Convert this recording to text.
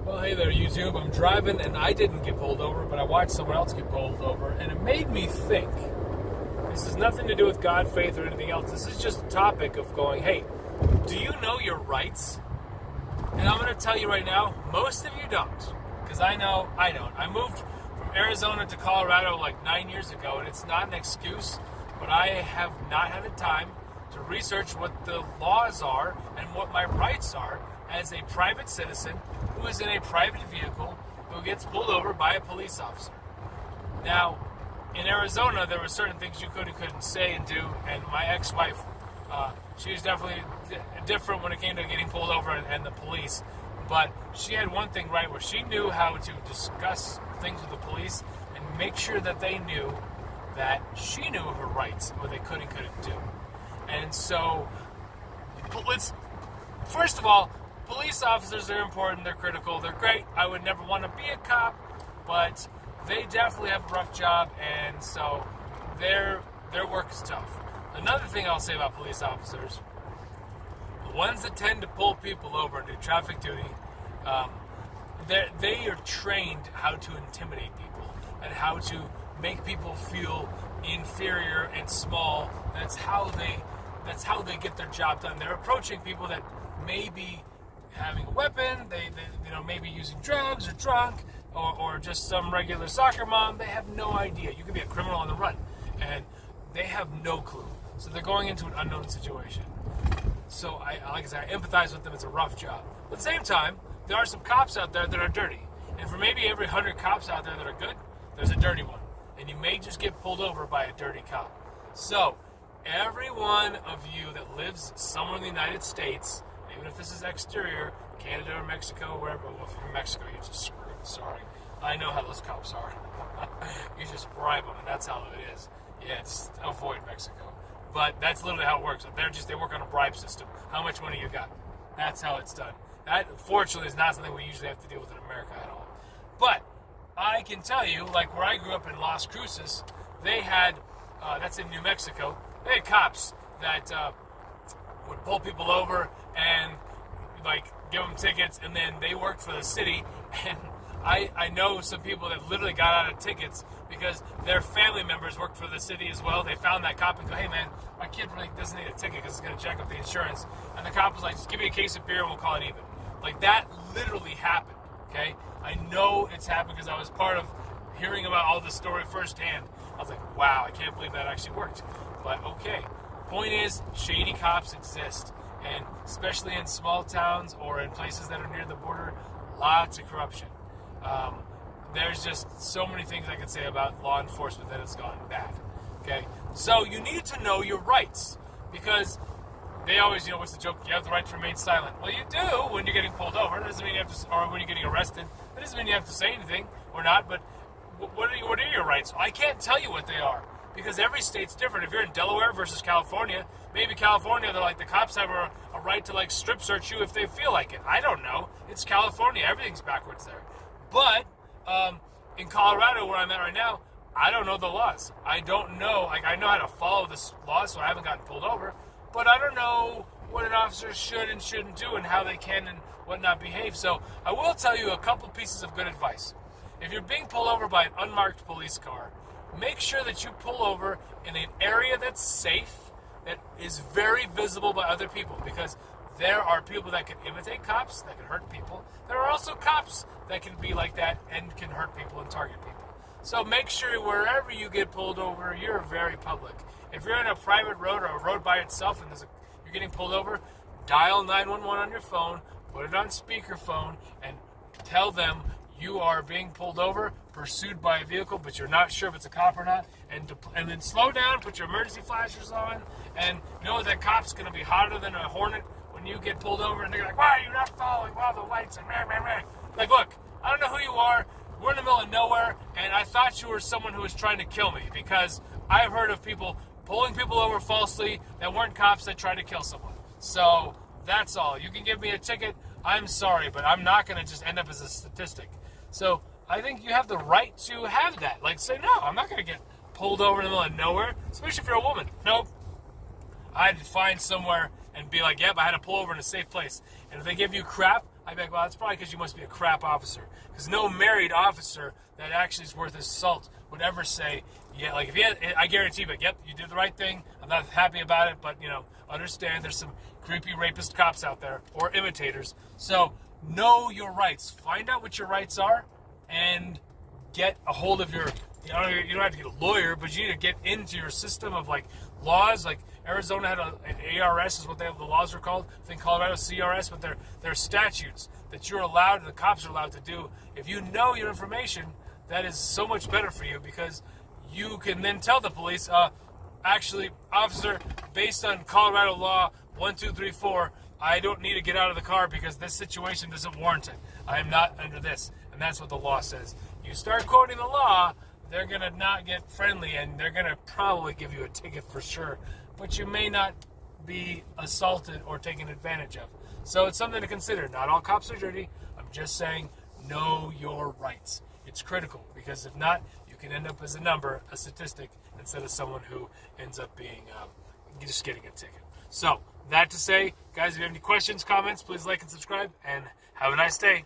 Well, hey there, YouTube. I'm driving and I didn't get pulled over, but I watched someone else get pulled over, and it made me think. This has nothing to do with God, faith, or anything else. This is just a topic of going, hey, do you know your rights? And I'm going to tell you right now, most of you don't. Because I know I don't. I moved from Arizona to Colorado like 9 years ago, and it's not an excuse, but I have not had the time to research what the laws are and what my rights are as a private citizen who is in a private vehicle who gets pulled over by a police officer. Now, in Arizona, there were certain things you could and couldn't say and do, and my ex-wife, she was definitely different when it came to getting pulled over and the police, but she had one thing right where she knew how to discuss things with the police and make sure that they knew that she knew her rights, what they could and couldn't do. And so, first of all, police officers are important, they're critical, they're great. I would never want to be a cop, but they definitely have a rough job, and so their work is tough. Another thing I'll say about police officers, the ones that tend to pull people over and do traffic duty, they are trained how to intimidate people and how to make people feel inferior and small. That's how they get their job done. They're approaching people that may be having a weapon, they may be using drugs or drunk, or just some regular soccer mom. They have no idea. You could be a criminal on the run, and they have no clue. So they're going into an unknown situation. So like I said, I empathize with them. It's a rough job. But at the same time, there are some cops out there that are dirty. And for maybe every 100 cops out there that are good, there's a dirty one. And you may just get pulled over by a dirty cop. So every one of you that lives somewhere in the United States, even if this is exterior, Canada or Mexico, wherever. Well, if you're in Mexico, you're just screwed. Sorry. I know how those cops are. You just bribe them, and that's how it is. Yeah, just avoid Mexico. But that's literally how it works. They work on a bribe system. How much money you got? That's how it's done. That, fortunately, is not something we usually have to deal with in America at all. But I can tell you, like where I grew up in Las Cruces, they had, that's in New Mexico, they had cops that would pull people over and like give them tickets, and then they worked for the city. And I know some people that literally got out of tickets because their family members worked for the city as well. They found that cop and go, hey man, my kid really doesn't need a ticket because it's going to jack up the insurance. And the cop was like, just give me a case of beer and we'll call it even. Like that literally happened, okay? I know it's happened because I was part of hearing about all this story firsthand. I was like, wow, I can't believe that actually worked. But okay, point is, shady cops exist. And especially in small towns or in places that are near the border, lots of corruption. There's just so many things I can say about law enforcement that has gone bad. Okay, so you need to know your rights because they always, what's the joke? You have the right to remain silent. Well, you do when you're getting pulled over. It doesn't mean you have to, or when you're getting arrested. It doesn't mean you have to say anything or not. But what are your rights? I can't tell you what they are because every state's different. If you're in Delaware versus California, maybe California, they're like the cops have a right to like strip search you if they feel like it. I don't know. It's California. Everything's backwards there. But in Colorado, where I'm at right now, I don't know the laws. I don't know. Like I know how to follow this law, so I haven't gotten pulled over. But I don't know what an officer should and shouldn't do and how they can and whatnot behave. So I will tell you a couple pieces of good advice. If you're being pulled over by an unmarked police car, make sure that you pull over in an area that's safe, that is very visible by other people, because there are people that can imitate cops, that can hurt people. There are also cops that can be like that and can hurt people and target people. So make sure wherever you get pulled over, you're very public. If you're in a private road or a road by itself and you're getting pulled over, dial 911 on your phone, put it on speakerphone, and tell them you are being pulled over, pursued by a vehicle, but you're not sure if it's a cop or not, and then slow down, put your emergency flashers on, and know that cop's going to be hotter than a hornet when you get pulled over, and they're like, why are you not following all the lights? And like, look, I don't know who you are. We're in the middle of nowhere, and I thought you were someone who was trying to kill me, because I've heard of people pulling people over falsely that weren't cops that tried to kill someone. So that's all. You can give me a ticket. I'm sorry, but I'm not going to just end up as a statistic. So I think you have the right to have that. Like, say, no, I'm not going to get pulled over in the middle of nowhere, especially if you're a woman. Nope. I had to find somewhere and be like, yep, I had to pull over in a safe place. And if they give you crap, I'd be like, well, that's probably because you must be a crap officer. Because no married officer that actually is worth his salt would ever say, yeah, like if he had, I guarantee, but yep, you did the right thing. I'm not happy about it, but understand there's some creepy rapist cops out there or imitators. So know your rights. Find out what your rights are, and get a hold of your. You don't have to get a lawyer, but you need to get into your system of like laws. Like Arizona had an ARS, is what the laws are called. I think Colorado CRS, but they're statutes that you're allowed, and the cops are allowed to do. If you know your information, that is so much better for you, because you can then tell the police, actually, officer, based on Colorado law 1, 2, 3, 4, I don't need to get out of the car because this situation doesn't warrant it. I am not under this, and that's what the law says. You start quoting the law, they're going to not get friendly, and they're going to probably give you a ticket for sure, but you may not be assaulted or taken advantage of. So it's something to consider. Not all cops are dirty. I'm just saying, know your rights. It's critical, because if not, you can end up as a number, a statistic, instead of someone who ends up being just getting a ticket. So, that to say, guys, if you have any questions, comments, please like and subscribe, and have a nice day.